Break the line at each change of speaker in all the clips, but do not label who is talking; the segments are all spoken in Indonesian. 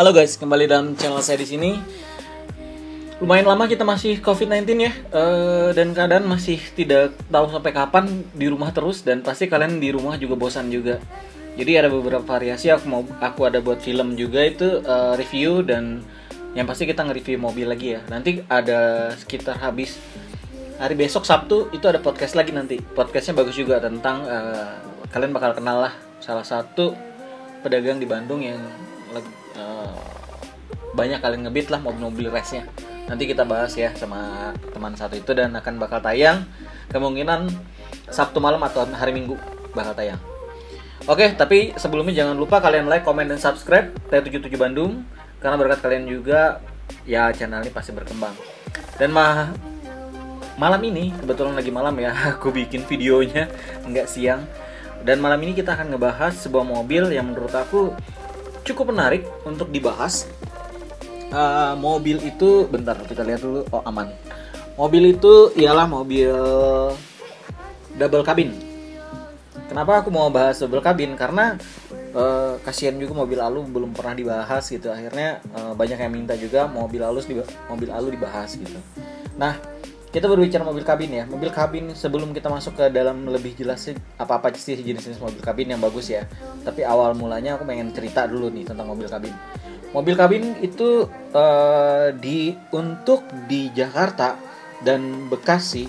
Halo guys, kembali dalam channel saya di sini. Lumayan lama kita masih COVID-19 ya, dan keadaan masih tidak tahu sampai kapan di rumah terus, dan pasti kalian di rumah juga bosan juga. Jadi ada beberapa variasi, aku ada buat film juga itu review, dan yang pasti kita nge-review mobil lagi ya. Nanti ada sekitar habis hari besok Sabtu itu ada podcast lagi nanti. Podcastnya bagus juga tentang kalian bakal kenal lah salah satu pedagang di Bandung yang banyak kalian ngebit lah mobil-mobil race-nya. Nanti kita bahas ya sama teman satu itu, dan akan bakal tayang kemungkinan Sabtu malam atau hari Minggu bakal tayang. Oke, tapi sebelumnya jangan lupa kalian like, comment, dan subscribe T77 Bandung, karena berkat kalian juga ya channel ini pasti berkembang. Dan malam ini kebetulan lagi malam ya, aku bikin videonya nggak siang. Dan malam ini kita akan ngebahas sebuah mobil yang menurut aku cukup menarik untuk dibahas. Mobil itu, bentar kita lihat dulu. Oh, aman. Mobil itu ialah mobil double cabin. Kenapa aku mau bahas double cabin? Karena kasihan juga mobil alu belum pernah dibahas gitu. Akhirnya banyak yang minta juga mobil alu dibahas gitu. Nah, kita berbicara mobil kabin ya. Mobil kabin, sebelum kita masuk ke dalam lebih jelas apa sih jenis-jenis mobil kabin yang bagus ya. Tapi awal mulanya aku pengen cerita dulu nih tentang mobil kabin. Mobil kabin itu untuk di Jakarta dan Bekasi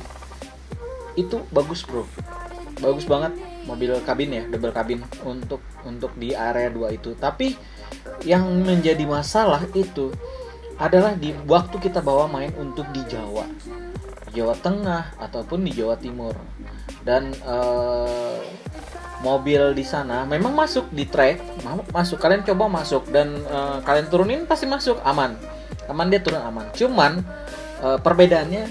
itu bagus bro, bagus banget mobil kabin ya, double kabin untuk di area 2 itu. Tapi yang menjadi masalah itu adalah di waktu kita bawa main untuk di Jawa Tengah ataupun di Jawa Timur. Dan mobil di sana memang masuk di track, masuk, kalian coba masuk dan kalian turunin pasti masuk, aman dia turun aman. Cuman perbedaannya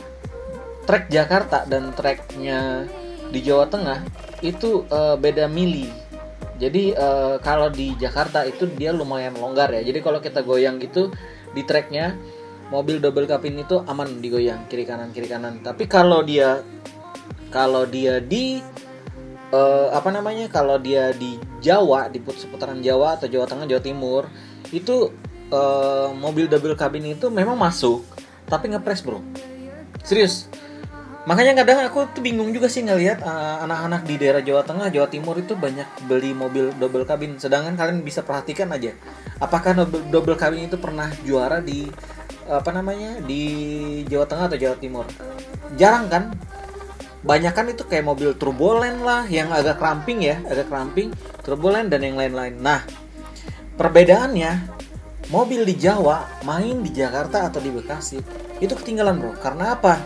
track Jakarta dan tracknya di Jawa Tengah itu beda mili. Jadi kalau di Jakarta itu dia lumayan longgar ya. Jadi kalau kita goyang gitu di tracknya, mobil double cabin itu aman digoyang kiri kanan. Tapi kalau dia di kalau dia di Jawa, di seputaran Jawa atau Jawa Tengah, Jawa Timur, itu mobil double cabin itu memang masuk, tapi ngepres bro, serius. Makanya kadang aku tuh bingung juga sih ngelihat anak-anak di daerah Jawa Tengah, Jawa Timur itu banyak beli mobil double cabin. Sedangkan kalian bisa perhatikan aja, apakah double cabin itu pernah juara di di Jawa Tengah atau Jawa Timur? Jarang kan? Banyak kan itu kayak mobil turbolen lah, yang agak cramping, turbolen dan yang lain-lain. Nah, perbedaannya mobil di Jawa main di Jakarta atau di Bekasi itu ketinggalan bro. Karena apa?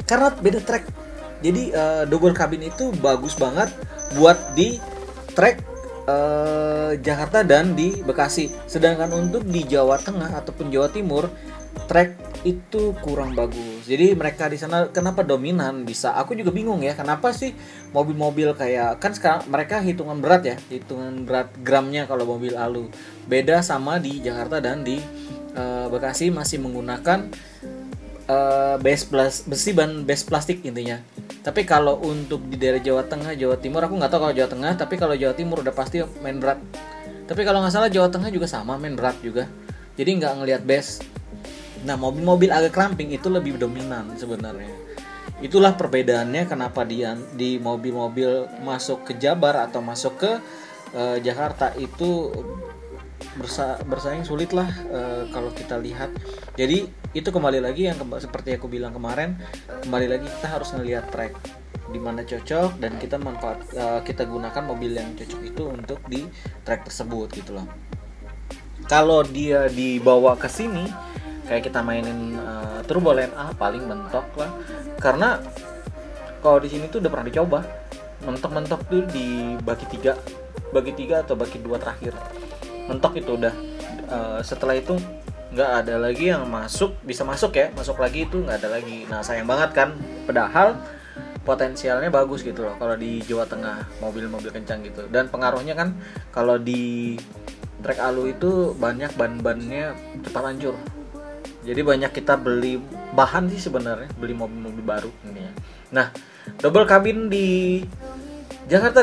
Karena beda track. Jadi double cabin itu bagus banget buat di track Jakarta dan di Bekasi. Sedangkan untuk di Jawa Tengah ataupun Jawa Timur, track itu kurang bagus. Jadi mereka di sana kenapa dominan bisa? Aku juga bingung ya, kenapa sih mobil-mobil kayak, kan sekarang mereka hitungan berat gramnya kalau mobil alu. Beda sama di Jakarta dan di Bekasi masih menggunakan besi plastik intinya. Tapi kalau untuk di daerah Jawa Tengah, Jawa Timur, aku nggak tahu kalau Jawa Tengah, tapi kalau Jawa Timur udah pasti main berat. Tapi kalau nggak salah Jawa Tengah juga sama main berat juga. Jadi nggak ngelihat base. Nah, mobil-mobil agak cramping itu lebih dominan sebenarnya. Itulah perbedaannya kenapa di mobil-mobil masuk ke Jabar atau masuk ke Jakarta itu bersaing sulit lah kalau kita lihat. Jadi itu kembali lagi yang seperti aku bilang kemarin, kembali lagi kita harus ngelihat track di mana cocok, dan kita gunakan mobil yang cocok itu untuk di track tersebut gitu loh. Kalau dia dibawa ke sini kayak kita mainin turbolen, paling mentok lah. Karena kalau di sini tuh udah pernah dicoba mentok tuh di baki 3 atau baki 2 terakhir. Mentok itu udah setelah itu nggak ada lagi yang bisa masuk lagi itu nggak ada lagi. Nah, sayang banget kan, padahal potensialnya bagus gitu loh kalau di Jawa Tengah, mobil-mobil kencang gitu. Dan pengaruhnya kan kalau di trek alu itu banyak ban-bannya cepat hancur. Jadi banyak kita beli bahan sih sebenarnya, beli mobil-mobil baru ini ya. Nah, double cabin di Jakarta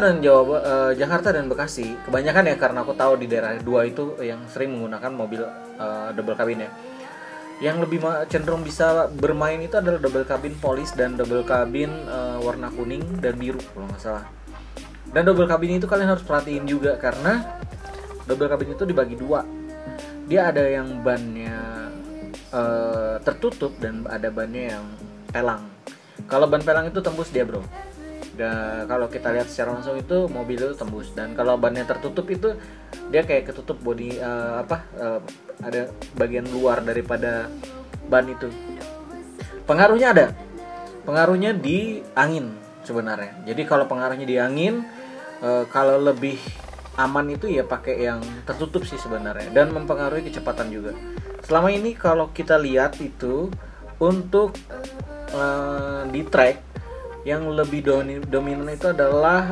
dan Bekasi kebanyakan ya, karena aku tahu di daerah dua itu yang sering menggunakan mobil double cabin ya. Yang lebih cenderung bisa bermain itu adalah double cabin polis dan double cabin warna kuning dan biru kalau nggak salah. Dan double cabin itu kalian harus perhatiin juga, karena double cabin itu dibagi dua. Dia ada yang bannya tertutup dan ada bannya yang pelang. Kalau ban pelang itu tembus dia bro. Dan kalau kita lihat secara langsung itu mobil itu tembus. Dan kalau bannya tertutup itu dia kayak ketutup bodi ada bagian luar daripada ban itu. Pengaruhnya ada. Pengaruhnya di angin sebenarnya. Jadi kalau pengaruhnya di angin, kalau lebih aman itu ya pakai yang tertutup sih sebenarnya, dan mempengaruhi kecepatan juga. Selama ini kalau kita lihat itu untuk di track yang lebih dominan itu adalah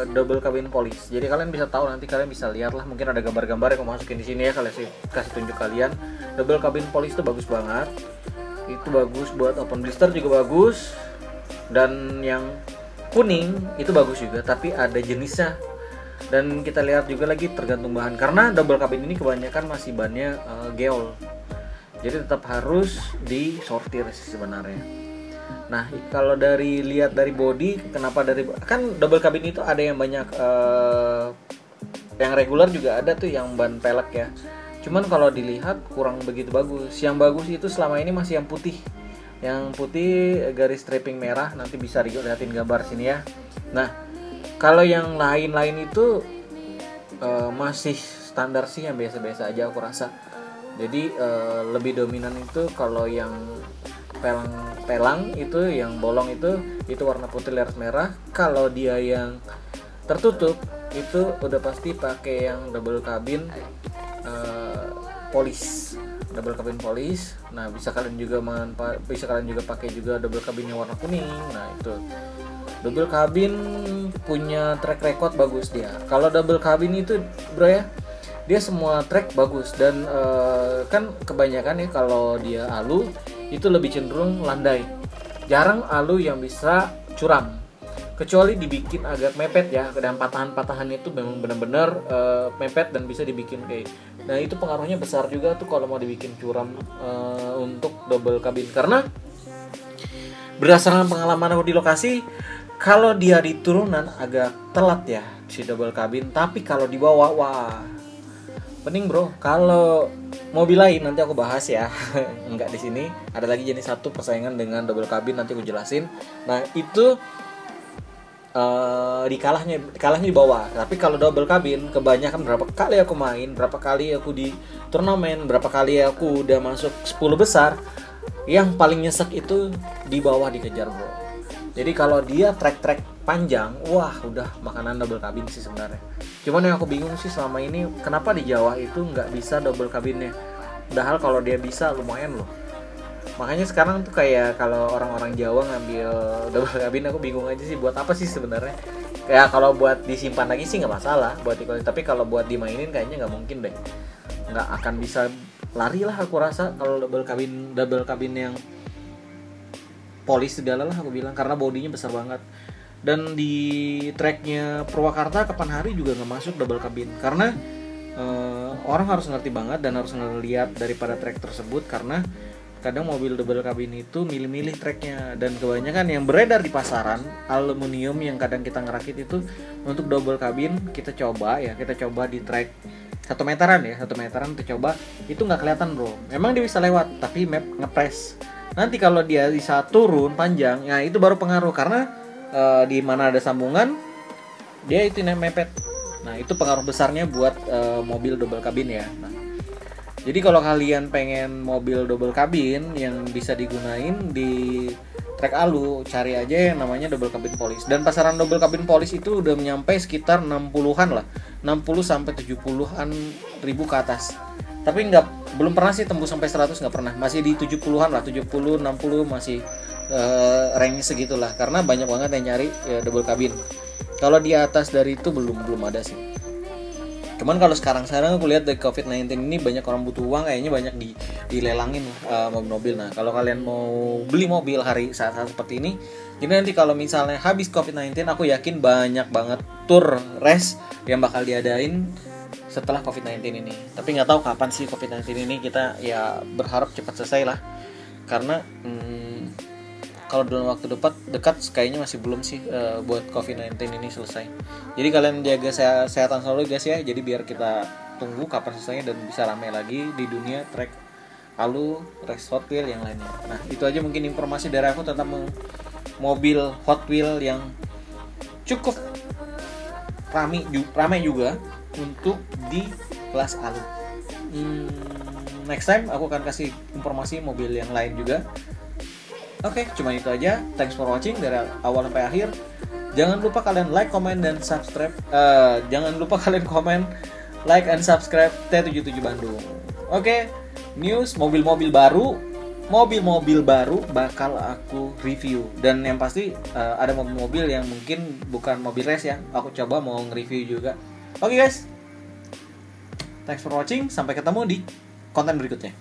double cabin police. Jadi kalian bisa tahu, nanti kalian bisa lihat lah, mungkin ada gambar-gambar yang aku masukin di sini ya, kalian kasih tunjuk kalian. Double cabin police itu bagus banget. Itu bagus buat open blister juga bagus. Dan yang kuning itu bagus juga, tapi ada jenisnya. Dan kita lihat juga lagi tergantung bahan, karena double cabin ini kebanyakan masih bannya geol. Jadi tetap harus disortir sih sebenarnya. Nah, kalau lihat dari body, kenapa kan double cabin itu ada yang banyak yang regular juga ada tuh yang ban pelek ya. Cuman kalau dilihat kurang begitu bagus. Yang bagus itu selama ini masih yang putih. Yang putih garis striping merah, nanti bisa dilihatin gambar sini ya. Nah, kalau yang lain-lain itu masih standar sih, yang biasa-biasa aja aku rasa. Jadi lebih dominan itu kalau yang pelang itu, yang bolong itu warna putih leres merah. Kalau dia yang tertutup itu udah pasti pakai yang double cabin polis, double cabin polis. Nah, bisa kalian juga pakai juga double cabin yang warna kuning. Nah, itu double cabin punya track record bagus dia. Kalau double cabin itu bro ya, dia semua track bagus. Dan kan kebanyakan ya kalau dia alu itu lebih cenderung landai. Jarang alu yang bisa curam, kecuali dibikin agak mepet ya, dan patahan-patahan itu memang benar-benar mepet dan bisa dibikin kayak. Nah, itu pengaruhnya besar juga tuh kalau mau dibikin curam untuk double cabin. Karena berdasarkan pengalaman aku di lokasi, kalau dia di turunan agak telat ya si double cabin, tapi kalau di bawah wah pening bro. Kalau mobil lain nanti aku bahas ya. Enggak di sini. Ada lagi jenis satu persaingan dengan double cabin, nanti aku jelasin. Nah, itu kalahnya di bawah. Tapi kalau double cabin, kebanyakan berapa kali aku main, berapa kali aku di turnamen, berapa kali aku udah masuk 10 besar, yang paling nyesek itu di bawah dikejar bro. Jadi kalau dia trek-trek panjang, wah udah makanan double cabin sih sebenarnya. Cuman yang aku bingung sih selama ini, kenapa di Jawa itu nggak bisa double cabinnya. Padahal kalau dia bisa lumayan loh. Makanya sekarang tuh kayak kalau orang-orang Jawa ngambil double cabin, aku bingung aja sih buat apa sih sebenarnya. Kayak kalau buat disimpan lagi sih nggak masalah buat dikoleksi, tapi kalau buat dimainin kayaknya nggak mungkin deh. Nggak akan bisa lari lah aku rasa kalau double cabin yang polis segala lah aku bilang, karena bodinya besar banget. Dan di tracknya Purwakarta kapan hari juga nggak masuk double cabin, karena orang harus ngerti banget dan harus ngeliat daripada track tersebut, karena kadang mobil double cabin itu milih-milih tracknya. Dan kebanyakan yang beredar di pasaran aluminium yang kadang kita ngerakit itu untuk double cabin, kita coba di track 1 meteran ya, 1 meteran kita coba, itu nggak kelihatan bro. Memang dia bisa lewat, tapi map ngepres. Nanti kalau dia bisa turun panjang, nah itu baru pengaruh, karena di mana ada sambungan dia itu mepet. Nah, itu pengaruh besarnya buat mobil double cabin ya. Nah, jadi kalau kalian pengen mobil double cabin yang bisa digunain di trek alu, cari aja yang namanya double cabin police. Dan pasaran double cabin police itu udah nyampe sekitar 60-an lah, 60 sampai 70-an ribu ke atas. Tapi belum pernah sih tembus sampai 100, nggak pernah. Masih di 70-an lah, 70, 60 masih range segitulah, karena banyak banget yang nyari double cabin. Kalau di atas dari itu belum ada sih. Cuman kalau sekarang aku lihat dari COVID-19 ini banyak orang butuh uang, kayaknya banyak dilelangin mobil-mobil. Nah, kalau kalian mau beli mobil saat seperti ini, Jadi nanti kalau misalnya habis COVID-19, aku yakin banyak banget tour race yang bakal diadain setelah COVID-19 ini. Tapi nggak tahu kapan sih COVID-19 ini, kita ya berharap cepat selesai lah. Karena kalau dalam waktu dekat kayaknya masih belum sih buat COVID-19 ini selesai. Jadi kalian jaga kesehatan selalu guys ya. Jadi biar kita tunggu kapan selesainya dan bisa ramai lagi di dunia trek Alu, race Hot Wheel yang lainnya. Nah itu aja mungkin informasi dari aku tentang mobil Hot Wheel yang cukup ramai juga untuk di kelas Alu. Next time aku akan kasih informasi mobil yang lain juga. Oke, cuma itu aja. Thanks for watching dari awal sampai akhir. Jangan lupa kalian like, comment, dan subscribe. Jangan lupa kalian komen, like, and subscribe T77 Bandung. Oke, news mobil-mobil baru bakal aku review. Dan yang pasti ada mobil-mobil yang mungkin bukan mobil race ya. Aku coba mau nge-review juga. Oke guys, thanks for watching. Sampai ketemu di konten berikutnya.